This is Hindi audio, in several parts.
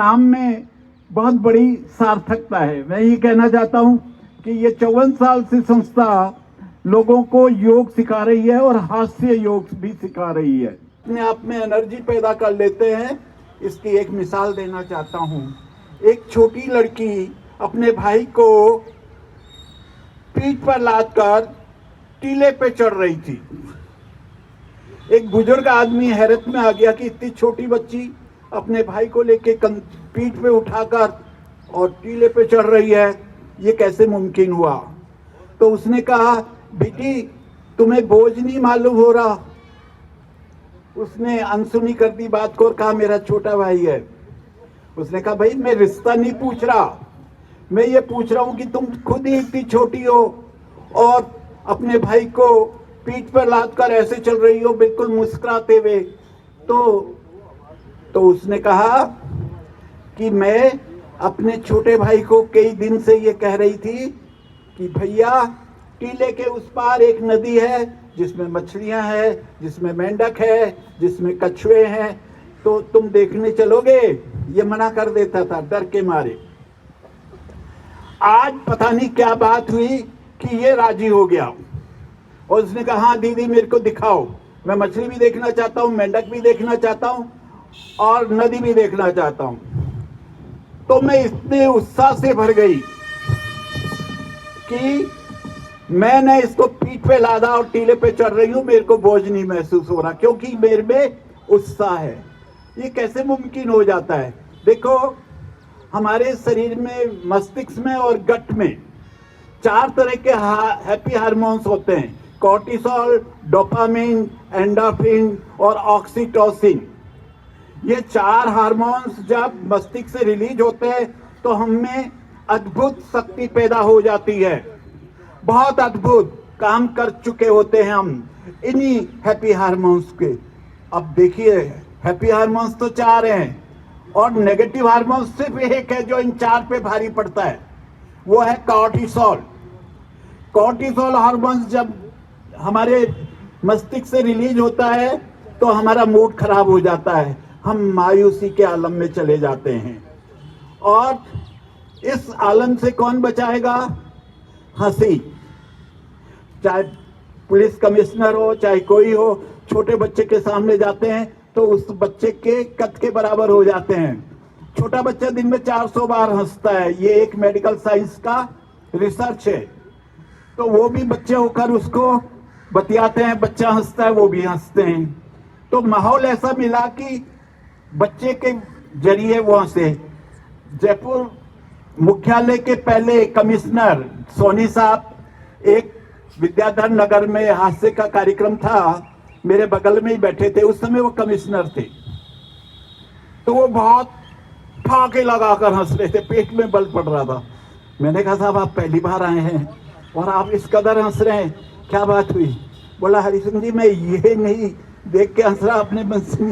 नाम में बहुत बड़ी सार्थकता है। मैं ये कहना चाहता हूँ कि ये 54 साल से संस्था लोगों को योग सिखा रही है और हास्य योग भी सिखा रही है। अपने आप में एनर्जी पैदा कर लेते हैं। इसकी एक मिसाल देना चाहता हूँ। एक छोटी लड़की अपने भाई को पीठ पर लाद कर टीले पे चढ़ रही थी। एक बुजुर्ग आदमी हैरत में आ गया कि इतनी छोटी बच्ची अपने भाई को लेके पीठ पे उठाकर और टीले पे चढ़ रही है, ये कैसे मुमकिन हुआ। तो उसने कहा, बेटी तुम्हें बोझ नहीं मालूम हो रहा। उसने अनसुनी कर दी बात को और कहा, मेरा छोटा भाई है। उसने कहा, भाई मैं रिश्ता नहीं पूछ रहा, मैं ये पूछ रहा हूं कि तुम खुद ही इतनी छोटी हो और अपने भाई को पीठ पर लाद कर ऐसे चल रही हो बिल्कुल मुस्कुराते हुए। तो उसने कहा कि मैं अपने छोटे भाई को कई दिन से ये कह रही थी कि भैया टीले के उस पार एक नदी है जिसमें मछलियां हैं, जिसमें मेंढक है, जिसमें कछुए हैं, तो तुम देखने चलोगे। ये मना कर देता था डर के मारे। आज पता नहीं क्या बात हुई कि ये राजी हो गया और उसने कहा, हाँ दीदी मेरे को दिखाओ, मैं मछली भी देखना चाहता हूँ, मेंढक भी देखना चाहता हूँ और नदी भी देखना चाहता हूँ। तो मैं इतने उत्साह से भर गई कि मैंने इसको पीठ पे लादा और टीले पे चढ़ रही हूँ। मेरे को बोझ नहीं महसूस हो रहा क्योंकि मेरे में उत्साह है। ये कैसे मुमकिन हो जाता है? देखो, हमारे शरीर में, मस्तिष्क में और गट में 4 तरह के हैप्पी हार्मोन्स होते हैं। कोर्टिसोल, डोपामिन, एंडोर्फिन और ऑक्सीटोसिन। ये 4 हार्मोन्स जब मस्तिष्क से रिलीज होते हैं तो हमें अद्भुत शक्ति पैदा हो जाती है। बहुत अद्भुत काम कर चुके होते हैं हम इन्हीं हैप्पी हार्मोन्स के। अब देखिए, हैप्पी हार्मोन्स तो 4 हैं और नेगेटिव हार्मोन्स सिर्फ एक है जो इन 4 पे भारी पड़ता है, वो है कोर्टिसोल। कोर्टिसोल हार्मोन्स जब हमारे मस्तिष्क से रिलीज होता है तो हमारा मूड खराब हो जाता है, हम मायूसी के आलम में चले जाते हैं। और इस आलम से कौन बचाएगा? हंसी। चाहे पुलिस कमिश्नर हो, चाहे कोई हो, छोटे बच्चे के सामने जाते हैं तो उस बच्चे के कद के बराबर हो जाते हैं। छोटा बच्चा दिन में 400 बार हंसता है, ये एक मेडिकल साइंस का रिसर्च है। तो वो भी बच्चे होकर उसको बतियाते हैं, बच्चा हंसता है, वो भी हंसते हैं। तो माहौल ऐसा मिला कि बच्चे के जरिए वहां से जयपुर मुख्यालय के पहले कमिश्नर सोनी साहब, एक विद्याधर नगर में हास्य का कार्यक्रम था, मेरे बगल में ही बैठे थे, उस समय वो कमिश्नर थे। तो वो बहुत ठाके लगाकर हंस रहे थे, पेट में बल पड़ रहा था। मैंने कहा, साहब आप पहली बार आए हैं और आप इस कदर हंस रहे हैं, क्या बात हुई? बोला, हरि सिंह जी मैं ये नहीं देख के हंस रहा अपने मन से,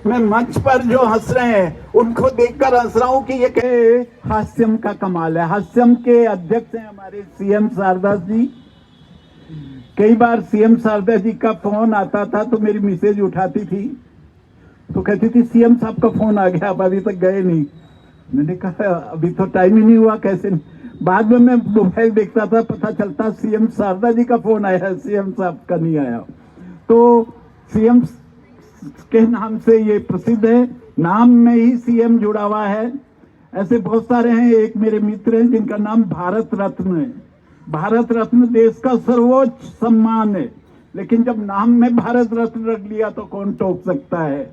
मैं मंच पर जो हंस रहे हैं उनको देखकर हंस रहा हूँ कि ये हास्यम का कमाल है। हास्यम के अध्यक्ष हैं हमारे सीएम शारदा जी। कई बार सीएम शारदा जी का फोन आता था तो मेरी मैसेज उठाती थी तो कहती थी, सीएम साहब का फोन आ गया, आप अभी तक गए नहीं। मैंने कहा, अभी तो टाइम ही नहीं हुआ, कैसे नहीं? बाद में मैं मोबाइल देखता था, पता चलता सीएम शारदा जी का फोन आया, सीएम साहब का नहीं आया। तो सीएम के नाम से ये प्रसिद्ध है, नाम में ही सीएम जुड़ा हुआ है। ऐसे बहुत सारे हैं। एक मेरे मित्र हैं जिनका नाम भारत रत्न है। भारत रत्न देश का सर्वोच्च सम्मान है, लेकिन जब नाम में भारत रत्न रख लिया तो कौन टोक सकता है।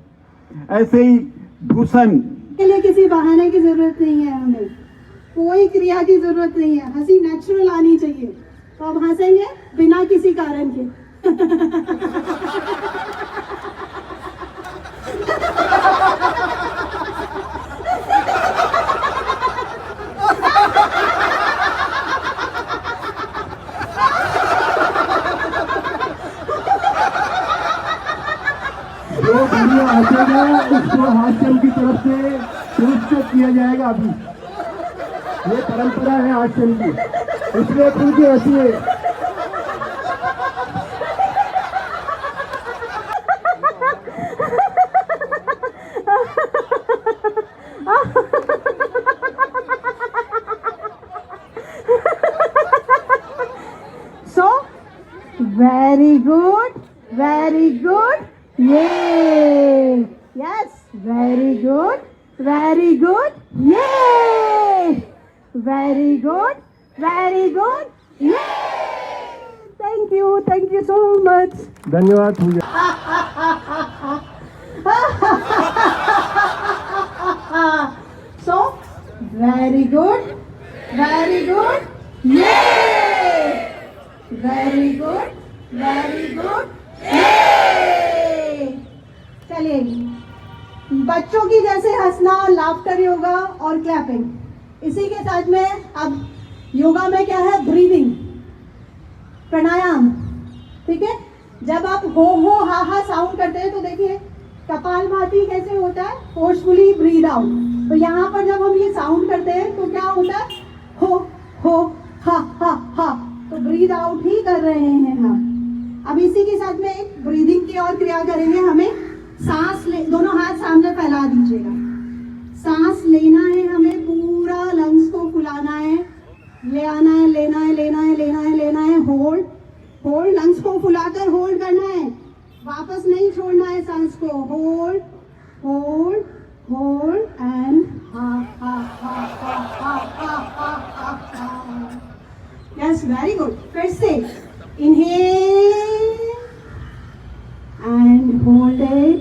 ऐसे ही भूषण के लिए किसी बहाने की जरूरत नहीं है, हमें कोई क्रिया की जरूरत नहीं है, हंसी नेचुरल आनी चाहिए। तो अब हंसेंगे बिना किसी कारण के। जो वीडियो हंसेगा उसको हास्यम की तरफ से पुरस्कृत किया जाएगा। अभी ये परंपरा है हास्यम की, इसलिए पूछे हंसिए। So, very good, very good. Yay! Yes, very good, very good. Yay! Very good, very good. Yay! Thank you so much. धन्यवाद पूजा। So, very good, very good. Yay! Very good, very good. Yay! चलिए, बच्चों की जैसे हंसना, लाफ्टर योगा और क्लैपिंग। इसी के साथ में अब योगा में क्या है, ब्रीदिंग, प्राणायाम। ठीक है, जब आप हो हा साउंड करते हैं तो देखिए कपालभाति कैसे होता है, फोर्सफुली ब्रीद आउट। तो यहाँ पर जब हम ये साउंड करते हैं तो क्या होता है, हो हा, तो ब्रीद आउट ही कर रहे हैं हम। अब इसी के साथ में एक ब्रीदिंग की और क्रिया करेंगे। हमें सांस ले, दोनों हाथ सामने फैला दीजिएगा। सांस लेना है, हमें पूरा लंग्स को फुलाना है, ले आना है, लेना है, लेना है, लेना है, लेना है, होल्ड, लंग्स को फुलाकर होल्ड करना है, वापस नहीं छोड़ना है सांस को, hold and yes, very good. फिर से inhale and hold it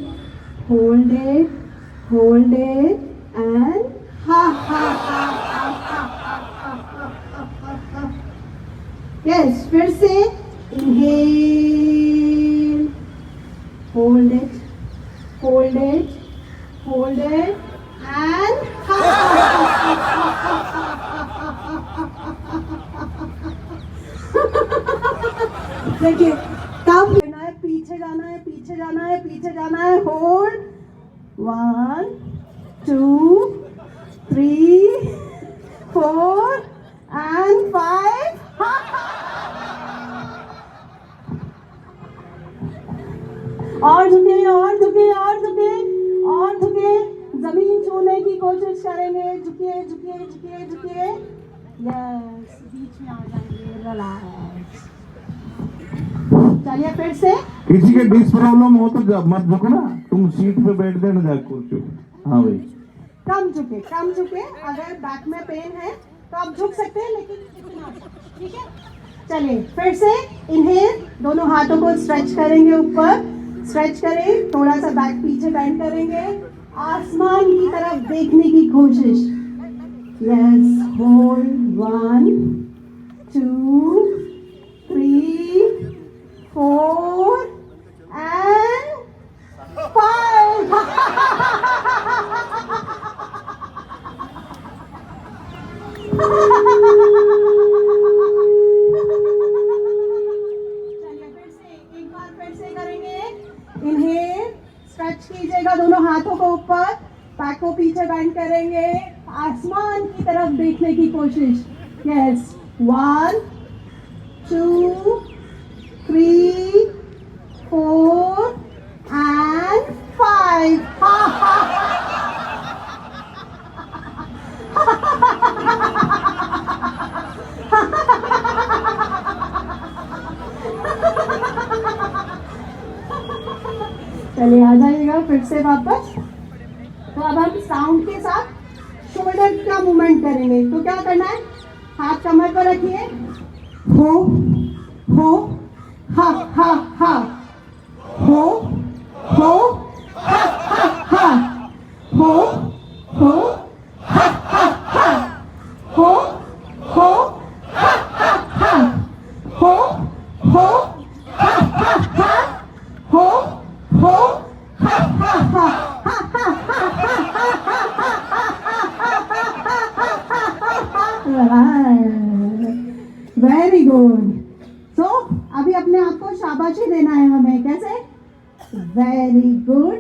and yes, फिर से inhale, hold it and देखिए कब लेना है, पीछे जाना है, पीछे जाना है, होल्ड, 1 2 3 4 and 5 और झुके, जमीन छूने की कोशिश करेंगे, झुकिए, यस, बीच में आ जाएंगे, रिलैक्स। चलिए फिर से, किसी के डिस्क प्रॉब्लम हो तो मत झुको ना, तुम सीट पे बैठ देना, जा कुर्सी। हाँ भाई, कम झुके। अगर बैक में पेन है तो आप झुक सकते हैं, लेकिन इतना, ठीक है। चलिए फिर से इनहेल, दोनों हाथों को स्ट्रेच करेंगे, ऊपर स्ट्रेच करें, थोड़ा सा बैक पीछे बेंड करेंगे, आसमान की तरफ देखने की कोशिश। यस, होल्ड, 1 2 3 4 and 5 फिर से करेंगे। इनहेल, स्ट्रेच कीजिएगा दोनों हाथों को ऊपर, बैक को पीछे बेंड करेंगे, आसमान की तरफ देखने की कोशिश। यस, 1 2 3 4 and 5 चलिए आ जाइएगा फिर से वापस। तो अब हम साउंड के साथ शोल्डर का मूवमेंट करेंगे। तो क्या करना है, हाथ कमर पर रखिए, हो हा हा हा, हो हा हा हा, हो हा हा हा, हो हा हा हा, हो हा हा हा, हो ha ha ha ha ha very good. सो अभी अपने आप को शाबाशी देना है हमें, कैसे, वेरी गुड,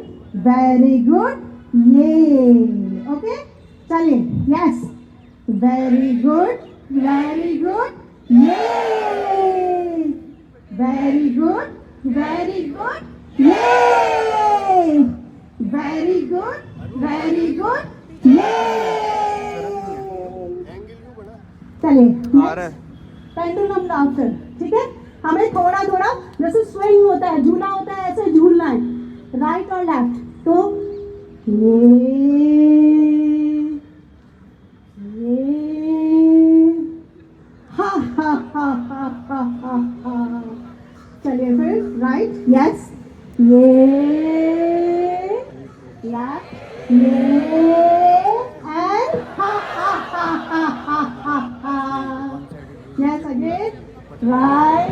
ये ओके। चलिए, यस, वेरी गुड, ये वेरी गुड, ये वेरी गुड, ये चलिए पेंडुलम डांसर, ठीक है। हमें थोड़ा थोड़ा जैसे स्विंग होता है, झूला होता है, ऐसे झूलना है, राइट और लेफ्ट। तो ये हा हा हा हा हा हा हा। चलिए फिर राइट, यस, ये लेफ्ट, ये एंड हा हा हा हा हा हा। Yes, again. Right.